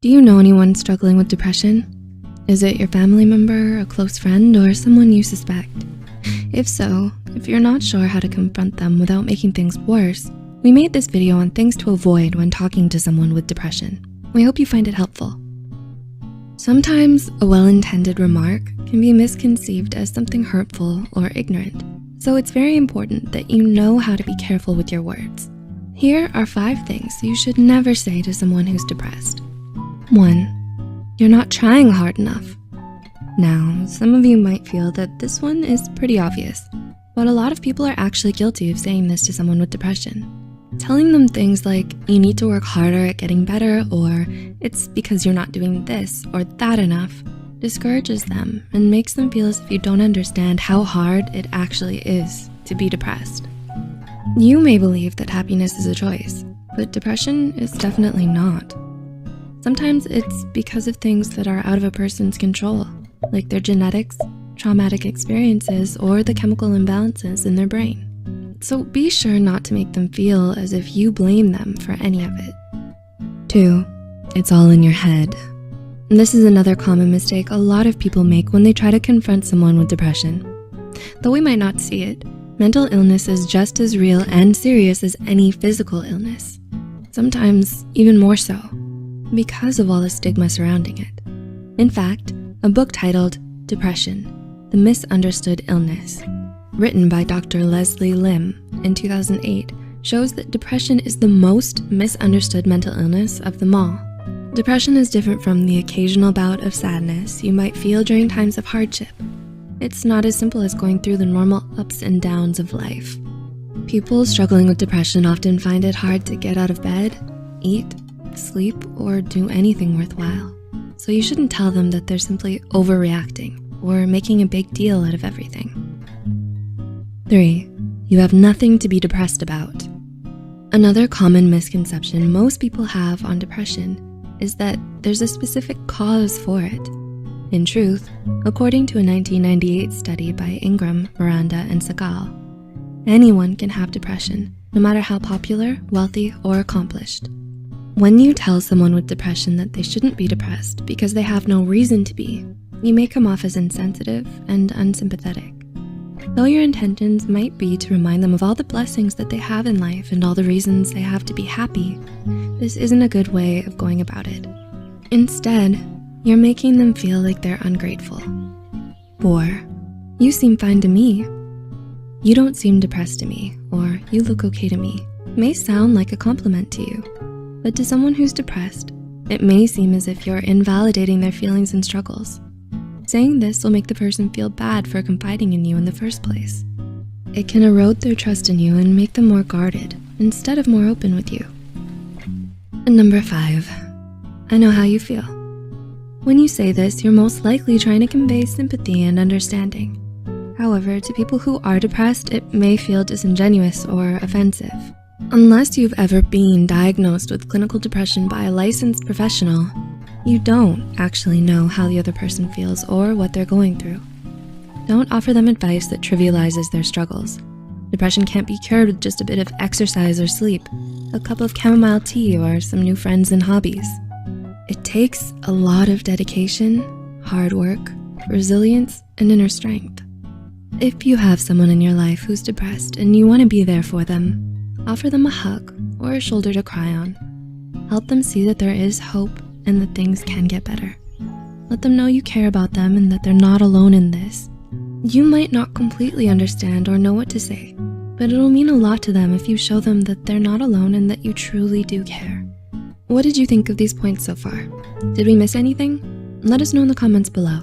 Do you know anyone struggling with depression? Is it your family member, a close friend, or someone you suspect? If so, if you're not sure how to confront them without making things worse, we made this video on things to avoid when talking to someone with depression. We hope you find it helpful. Sometimes a well-intended remark can be misconceived as something hurtful or ignorant, so it's very important that you know how to be careful with your words. Here are 5 things you should never say to someone who's depressed. 1. You're not trying hard enough. Now, some of you might feel that this one is pretty obvious, but a lot of people are actually guilty of saying this to someone with depression. Telling them things like, you need to work harder at getting better, or it's because you're not doing this or that enough, discourages them and makes them feel as if you don't understand how hard it actually is to be depressed. You may believe that happiness is a choice, but depression is definitely not. Sometimes it's because of things that are out of a person's control, like their genetics, traumatic experiences, or the chemical imbalances in their brain. So be sure not to make them feel as if you blame them for any of it. 2. It's all in your head. This is another common mistake a lot of people make when they try to confront someone with depression. Though we might not see it, mental illness is just as real and serious as any physical illness. Sometimes even more so, because of all the stigma surrounding it. In fact, a book titled Depression, The Misunderstood Illness, written by Dr. Leslie Lim in 2008, shows that depression is the most misunderstood mental illness of them all. Depression is different from the occasional bout of sadness you might feel during times of hardship. It's not as simple as going through the normal ups and downs of life. People struggling with depression often find it hard to get out of bed, eat, sleep, or do anything worthwhile. So you shouldn't tell them that they're simply overreacting or making a big deal out of everything. 3. You have nothing to be depressed about. Another common misconception most people have on depression is that there's a specific cause for it. In truth, according to a 1998 study by Ingram, Miranda, and Segal, anyone can have depression, no matter how popular, wealthy, or accomplished. When you tell someone with depression that they shouldn't be depressed because they have no reason to be, you may come off as insensitive and unsympathetic. Though your intentions might be to remind them of all the blessings that they have in life and all the reasons they have to be happy, this isn't a good way of going about it. Instead, you're making them feel like they're ungrateful. 4. You seem fine to me. You don't seem depressed to me, or you look okay to me, may sound like a compliment to you. But to someone who's depressed, it may seem as if you're invalidating their feelings and struggles. Saying this will make the person feel bad for confiding in you in the first place. It can erode their trust in you and make them more guarded instead of more open with you. And number 5, I know how you feel. When you say this, you're most likely trying to convey sympathy and understanding. However, to people who are depressed, it may feel disingenuous or offensive. Unless you've ever been diagnosed with clinical depression by a licensed professional, you don't actually know how the other person feels or what they're going through. Don't offer them advice that trivializes their struggles. Depression can't be cured with just a bit of exercise or sleep, a cup of chamomile tea, or some new friends and hobbies. It takes a lot of dedication, hard work, resilience, and inner strength. If you have someone in your life who's depressed and you want to be there for them, offer them a hug or a shoulder to cry on. Help them see that there is hope and that things can get better. Let them know you care about them and that they're not alone in this. You might not completely understand or know what to say, but it'll mean a lot to them if you show them that they're not alone and that you truly do care. What did you think of these points so far? Did we miss anything? Let us know in the comments below.